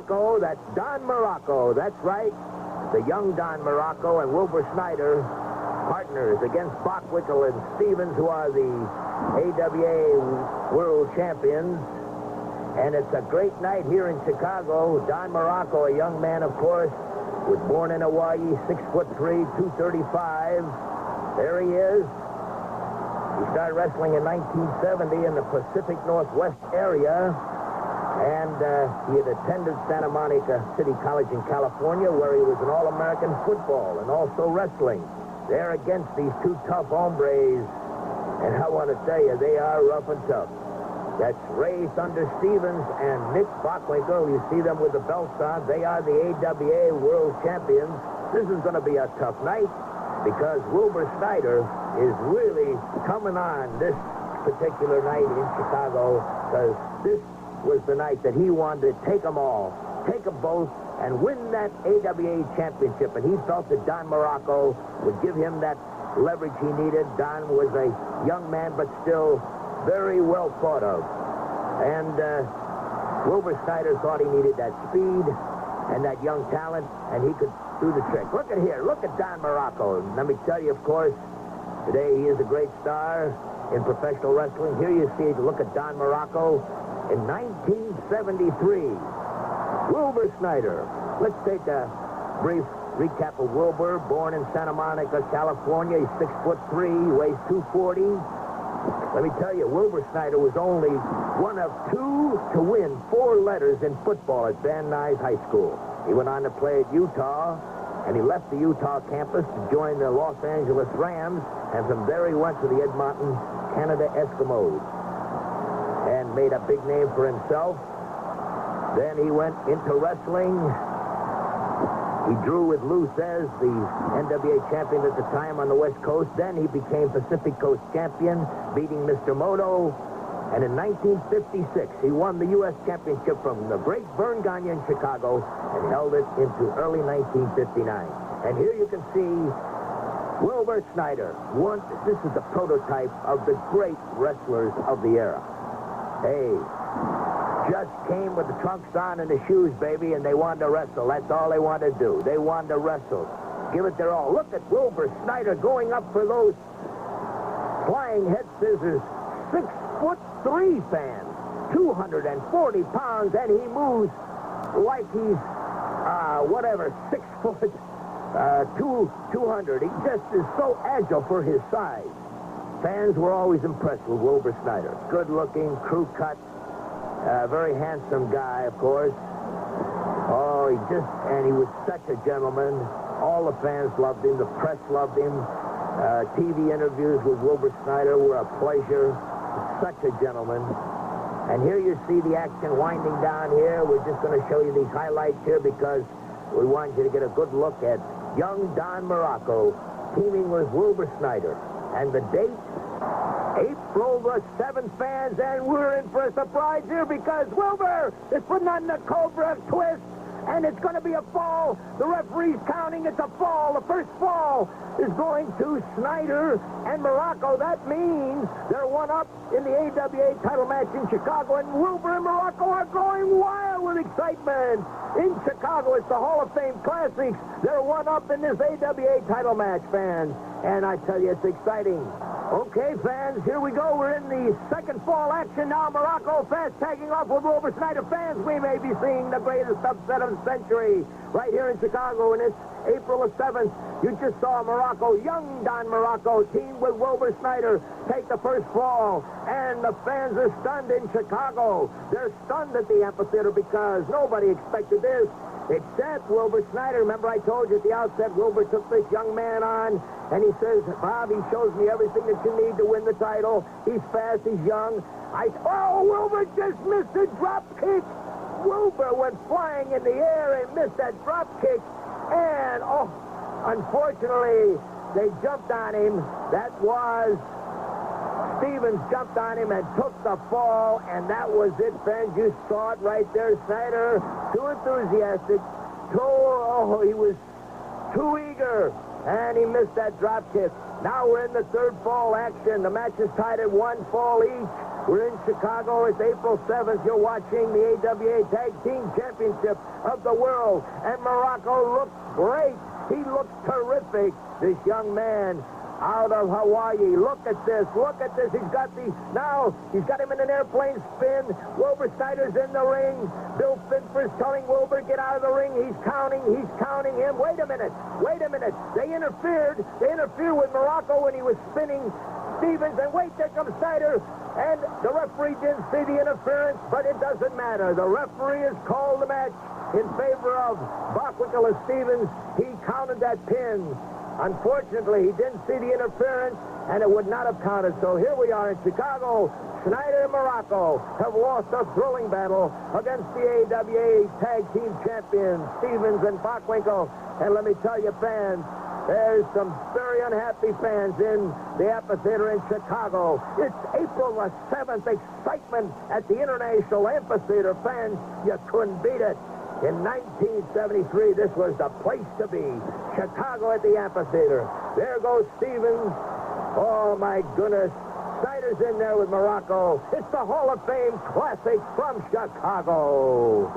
Muraco. That's Don Muraco. That's right. The young Don Muraco and Wilbur Snyder, partners against Bockwinkel and Stevens, who are the AWA World Champions. And it's a great night here in Chicago. Don Muraco, a young man, of course, was born in Hawaii, 6'3", 235. There he is. He started wrestling in 1970 in the Pacific Northwest area. And he had attended Santa Monica City College in California, where he was an All-American football and also wrestling. They're against these two tough hombres. And I want to tell you, they are rough and tough. That's Ray Thunder Stevens and Nick Bockwinkel. You see them with the belts on. They are the AWA World Champions. This is going to be a tough night because Wilbur Snyder is really coming on this particular night in Chicago, because this was the night that he wanted to take them all, take them both, and win that AWA championship. And he felt that Don Muraco would give him that leverage he needed. Don was a young man, but still very well thought of. And Wilbur Snyder thought he needed that speed and that young talent, and he could do the trick. Look at here. Look at Don Muraco. And let me tell you, of course, today he is a great star in professional wrestling. Here you see, look at Don Muraco. In 1973, Wilbur Snyder. Let's take a brief recap of Wilbur. Born in Santa Monica, California. He's 6'3", weighs 240. Let me tell you, Wilbur Snyder was only one of two to win 4 letters in football at Van Nuys High School. He went on to play at Utah, and he left the Utah campus to join the Los Angeles Rams, and from there he went to the Edmonton, Canada Eskimos, and made a big name for himself. Then he went into wrestling. He drew with Lou Thez, the NWA champion at the time on the West Coast. Then he became Pacific Coast champion, beating Mr. Moto. And in 1956, he won the U.S. championship from the great Vern Gagne in Chicago and held it into early 1959. And here you can see Wilbur Snyder. This is the prototype of the great wrestlers of the era. Hey, just came with the trunks on and the shoes, baby, and they wanted to wrestle. That's all they wanted to do. They wanted to wrestle. Give it their all. Look at Wilbur Snyder going up for those flying head scissors. 6'3", fans, 240 pounds, and he moves like he's, 6 foot, 200. He just is so agile for his size. Fans were always impressed with Wilbur Snyder. Good-looking, crew-cut, very handsome guy, of course. Oh, he was such a gentleman. All the fans loved him. The press loved him. TV interviews with Wilbur Snyder were a pleasure. Such a gentleman. And here you see the action winding down here. We're just going to show you these highlights here because we want you to get a good look at young Don Muraco teaming with Wilbur Snyder. And the date, April the 7th, fans, and we're in for a surprise here because Wilbur is putting on the Cobra twist, and it's going to be a fall. The referee's counting. It's a fall. The first fall is going to Snyder and Muraco. That means they're one up in the AWA title match in Chicago, and Wilbur and Muraco are going wild with excitement. In Chicago, it's the Hall of Fame Classics. They're one up in this AWA title match, fans. And I tell you, it's exciting. Okay, fans, here we go. We're in the second fall action now. Muraco fast tagging off with Wilbur Snyder. Fans, we may be seeing the greatest upset of the century right here in Chicago, and it's April the 7th. You just saw Muraco, young Don Muraco, teamed with Wilbur Snyder, take the first fall, and the fans are stunned in Chicago. They're stunned at the amphitheater because nobody expected this. Except Wilbur Snyder. Remember I told you at the outset, Wilbur took this young man on, and he says, Bob, he shows me everything that you need to win the title. He's fast, he's young. Wilbur just missed a drop kick. Wilbur went flying in the air and missed that drop kick. And, unfortunately, they jumped on him. That was Stevens jumped on him and took the fall, and that was it, fans. You saw it right there. Snyder, too enthusiastic. He was too eager, and he missed that drop kick. Now we're in the third fall action. The match is tied at 1 fall each. We're in Chicago. It's April 7th. You're watching the AWA Tag Team Championship of the World. And Muraco looks great. He looks terrific. This young man out of Hawaii. Look at this. Look at this. He's got him in an airplane spin. Wilbur Snyder's in the ring. Bill Finford's telling Wilbur, get out of the ring. He's counting him. Wait a minute. They interfered with Muraco when he was spinning Stevens. And wait, there comes Snyder. And the referee didn't see the interference, but it doesn't matter. The referee has called the match in favor of Bockwinkel and Stevens. He counted that pin. Unfortunately, he didn't see the interference, and it would not have counted. So here we are in Chicago. Snyder and Muraco have lost a thrilling battle against the AWA Tag Team Champions, Stevens and Bockwinkel. And let me tell you, fans, there's some very unhappy fans in the Amphitheatre in Chicago. It's April the 7th. Excitement at the International Amphitheatre. Fans, you couldn't beat it. In 1973, this was the place to be. Chicago at the Amphitheatre. There goes Stevens. Oh, my goodness. Snyder's in there with Muraco. It's the Hall of Fame Classic from Chicago.